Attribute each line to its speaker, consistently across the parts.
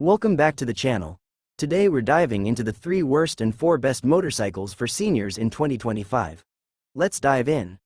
Speaker 1: Welcome back to the channel. Today we're diving into the 3 worst and 4 best motorcycles for seniors in 2025. Let's dive in.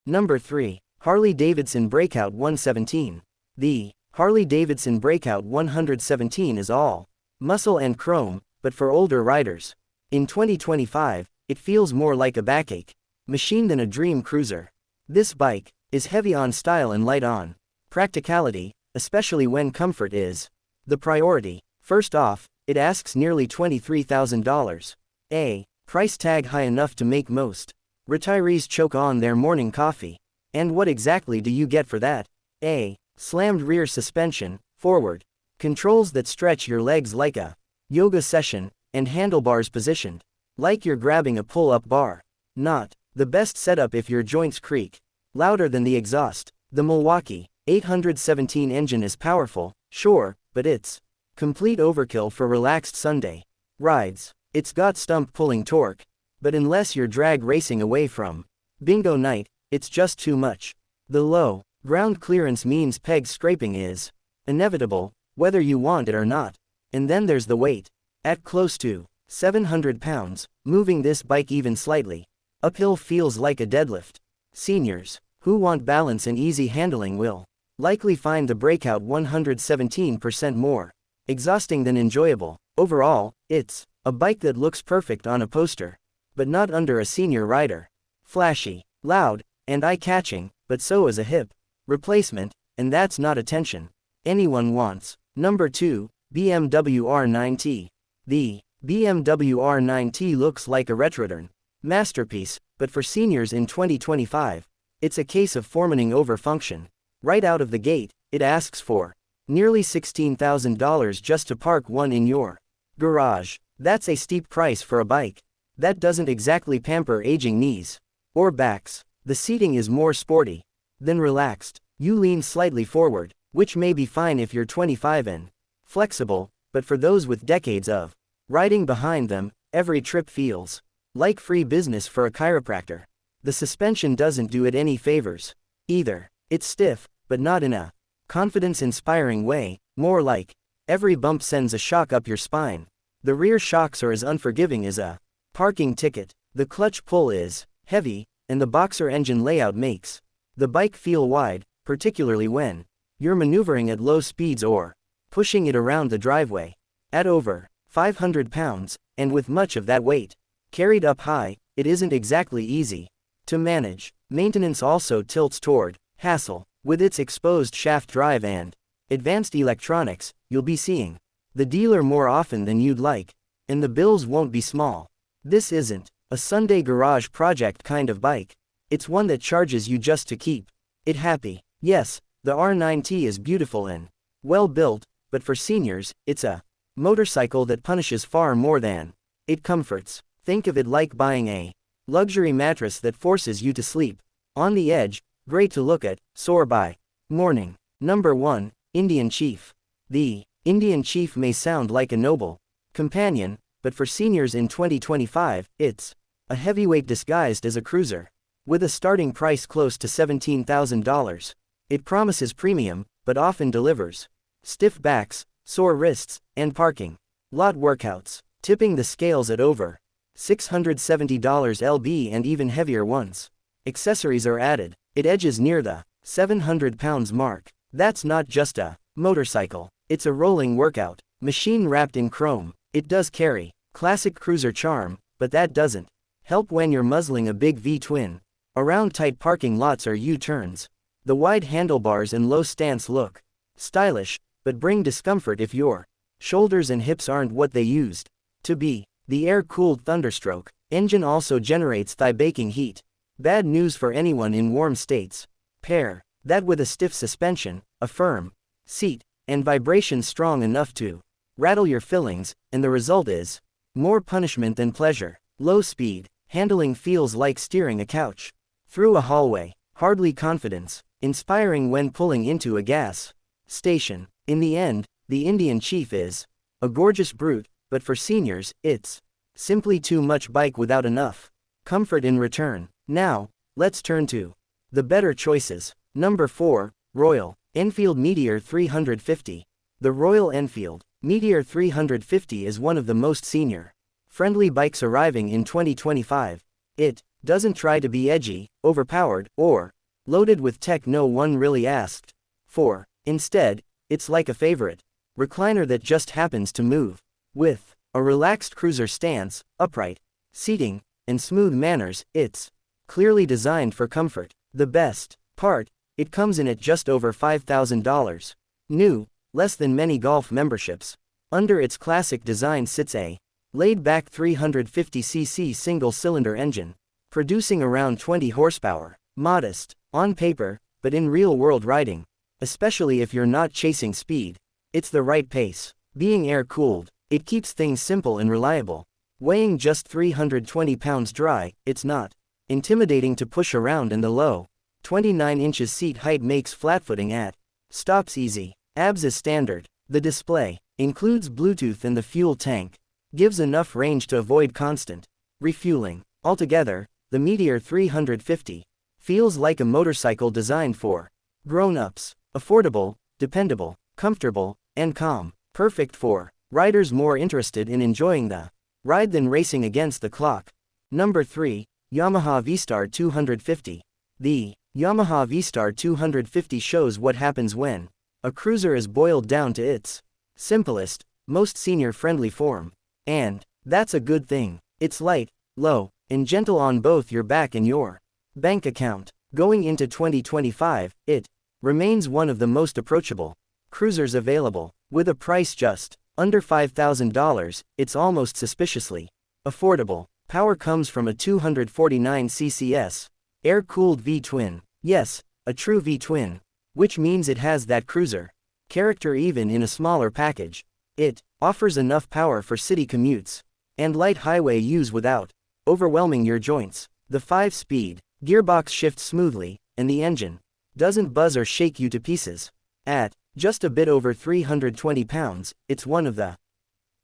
Speaker 1: Number 3. Harley-Davidson Breakout 117. The Harley-Davidson Breakout 117 is all muscle and chrome, but for older riders. In 2025, it feels more like a backache machine than a dream cruiser. This bike is heavy on style and light on practicality, especially when comfort is the priority. First off, it asks nearly $23,000. A price tag high enough to make most retirees choke on their morning coffee. And what exactly do you get for that? A slammed rear suspension, forward controls that stretch your legs like a yoga session, and handlebars positioned like you're grabbing a pull-up bar. Not the best setup if your joints creak. Louder than the exhaust. The Milwaukee 817 engine is powerful, sure, but it's complete overkill for relaxed Sunday rides. It's got stump-pulling torque, but unless you're drag racing away from bingo night, it's just too much. The low ground clearance means peg scraping is inevitable, whether you want it or not. And then there's the weight. At close to 700 pounds, moving this bike even slightly uphill feels like a deadlift. Seniors who want balance and easy handling will likely find the Breakout 117% more exhausting than enjoyable. Overall, it's a bike that looks perfect on a poster, but not under a senior rider. Flashy, loud, and eye-catching, but so is a hip replacement, and that's not attention anyone wants. Number 2, BMW R9T. The BMW R9T looks like a retroturn masterpiece, but for seniors in 2025, it's a case of formaning over function. Right out of the gate, it asks for nearly $16,000 just to park one in your garage. That's a steep price for a bike that doesn't exactly pamper aging knees or backs. The seating is more sporty than relaxed. You lean slightly forward, which may be fine if you're 25 and flexible, but for those with decades of riding behind them, every trip feels like free business for a chiropractor. The suspension doesn't do it any favors either. It's stiff, but not in a confidence-inspiring way, more like every bump sends a shock up your spine. The rear shocks are as unforgiving as a parking ticket. The clutch pull is heavy, and the boxer engine layout makes the bike feel wide, particularly when you're maneuvering at low speeds or pushing it around the driveway. At over 500 pounds, and with much of that weight carried up high, it isn't exactly easy to manage. Maintenance also tilts toward hassle. With its exposed shaft drive and advanced electronics, you'll be seeing the dealer more often than you'd like, and the bills won't be small. This isn't a Sunday garage project kind of bike. It's one that charges you just to keep it happy. Yes, the R9T is beautiful and well built, but for seniors, it's a motorcycle that punishes far more than it comforts. Think of it like buying a luxury mattress that forces you to sleep on the edge. Great to look at, sore by morning. Number 1, Indian Chief. The Indian Chief may sound like a noble companion, but for seniors in 2025, it's a heavyweight disguised as a cruiser. With a starting price close to $17,000, it promises premium, but often delivers stiff backs, sore wrists, and parking lot workouts, tipping the scales at over $670 lb and even heavier once accessories are added. It edges near the 700 pounds mark. That's not just a motorcycle, it's a rolling workout machine wrapped in chrome. It does carry classic cruiser charm, but that doesn't help when you're muzzling a big V-twin around tight parking lots or U-turns. The wide handlebars and low stance look stylish, but bring discomfort if your shoulders and hips aren't what they used to be. The air-cooled Thunderstroke engine also generates thigh-baking heat. Bad news for anyone in warm states. Pair that with a stiff suspension, a firm seat, and vibrations strong enough to rattle your fillings, and the result is more punishment than pleasure. Low speed handling feels like steering a couch through a hallway. Hardly confidence inspiring when pulling into a gas station. In the end, the Indian Chief is a gorgeous brute, but for seniors, it's simply too much bike without enough comfort in return. Now, let's turn to the better choices. Number 4, Royal Enfield Meteor 350. The Royal Enfield Meteor 350 is one of the most senior-friendly bikes arriving in 2025. It doesn't try to be edgy, overpowered, or loaded with tech no one really asked for. Instead, it's like a favorite recliner that just happens to move. With a relaxed cruiser stance, upright seating, and smooth manners, it's clearly designed for comfort. The best part, it comes in at just over $5,000. New, less than many golf memberships. Under its classic design sits a laid-back 350cc single-cylinder engine, producing around 20 horsepower. Modest on paper, but in real-world riding, especially if you're not chasing speed, it's the right pace. Being air-cooled, it keeps things simple and reliable. Weighing just 320 pounds dry, it's not intimidating to push around, and the low 29 inches seat height makes flatfooting at stops easy. ABS is standard. The display includes Bluetooth, and the fuel tank gives enough range to avoid constant refueling. Altogether, the Meteor 350 feels like a motorcycle designed for grown-ups. Affordable, dependable, comfortable, and calm. Perfect for riders more interested in enjoying the ride than racing against the clock. Number 3. Yamaha V-Star 250. The Yamaha V-Star 250 shows what happens when a cruiser is boiled down to its simplest, most senior-friendly form. And that's a good thing. It's light, low, and gentle on both your back and your bank account. Going into 2025, it remains one of the most approachable cruisers available. With a price just under $5,000, it's almost suspiciously affordable. Power comes from a 249 cc's air-cooled V-twin. Yes, a true V-twin, which means it has that cruiser character even in a smaller package. It offers enough power for city commutes and light highway use without overwhelming your joints. The 5-speed gearbox shifts smoothly, and the engine doesn't buzz or shake you to pieces. At just a bit over 320 pounds, it's one of the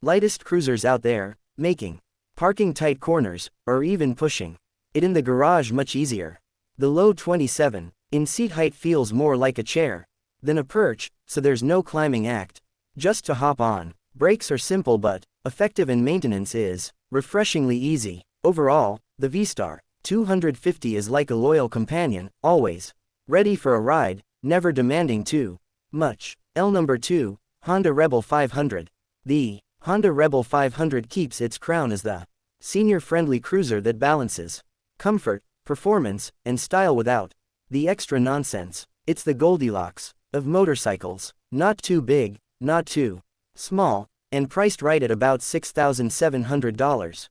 Speaker 1: lightest cruisers out there, making parking tight corners, or even pushing it in the garage much easier. The low 27-inch seat height feels more like a chair than a perch, so there's no climbing act just to hop on. Brakes are simple but effective, and maintenance is refreshingly easy. Overall, the V-Star 250 is like a loyal companion, always ready for a ride, never demanding too much. Number 2, Honda Rebel 500. The Honda Rebel 500 keeps its crown as the senior-friendly cruiser that balances comfort, performance, and style without the extra nonsense. It's the Goldilocks of motorcycles. Not too big, not too small, and priced right at about $6,700.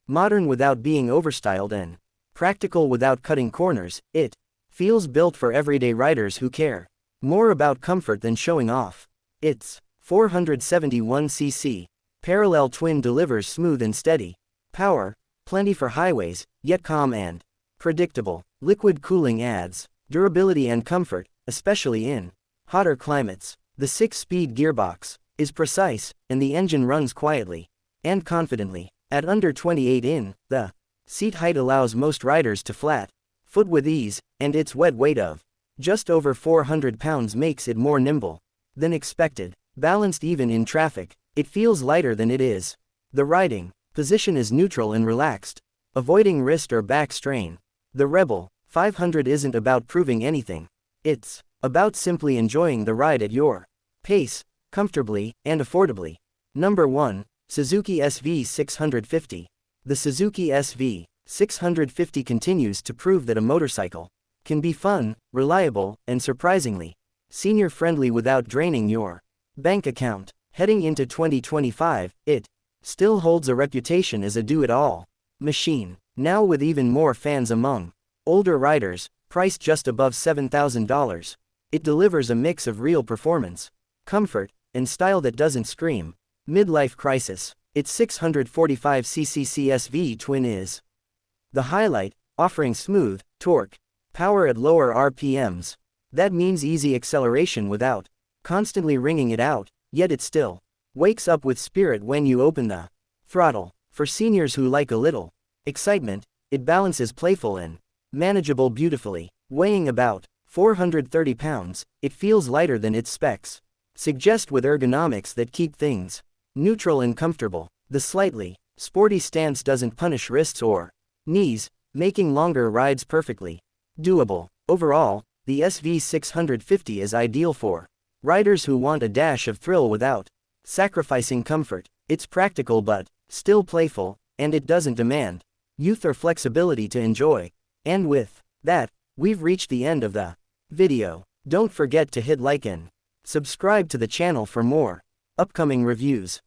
Speaker 1: Modern without being overstyled, and practical without cutting corners, it feels built for everyday riders who care more about comfort than showing off. Its 471cc parallel twin delivers smooth and steady power, plenty for highways, yet calm and predictable. Liquid cooling adds durability and comfort, especially in hotter climates. The 6-speed gearbox is precise, and the engine runs quietly and confidently. At under 28 in, the seat height allows most riders to flat foot with ease, and its wet weight of just over 400 pounds makes it more nimble than expected. Balanced even in traffic, it feels lighter than it is. The riding position is neutral and relaxed, avoiding wrist or back strain. The Rebel 500 isn't about proving anything. It's about simply enjoying the ride at your pace, comfortably and affordably. Number 1, Suzuki SV650. The Suzuki SV650 continues to prove that a motorcycle can be fun, reliable, and surprisingly senior-friendly without draining your bank account. Heading into 2025, it still holds a reputation as a do-it-all machine, now with even more fans among older riders. Priced just above $7,000, it delivers a mix of real performance, comfort, and style that doesn't scream midlife crisis. Its 645cc CSV twin is the highlight, offering smooth torque power at lower RPMs. That means easy acceleration without constantly wringing it out, yet it still wakes up with spirit when you open the throttle. For seniors who like a little excitement, it balances playful and manageable beautifully. Weighing about 430 pounds, it feels lighter than its specs. Suggest with ergonomics that keep things neutral and comfortable. The slightly sporty stance doesn't punish wrists or knees, making longer rides perfectly doable. Overall, the SV650 is ideal for riders who want a dash of thrill without sacrificing comfort. It's practical but still playful, and it doesn't demand youth or flexibility to enjoy. And with that, we've reached the end of the video. Don't forget to hit like and subscribe to the channel for more upcoming reviews.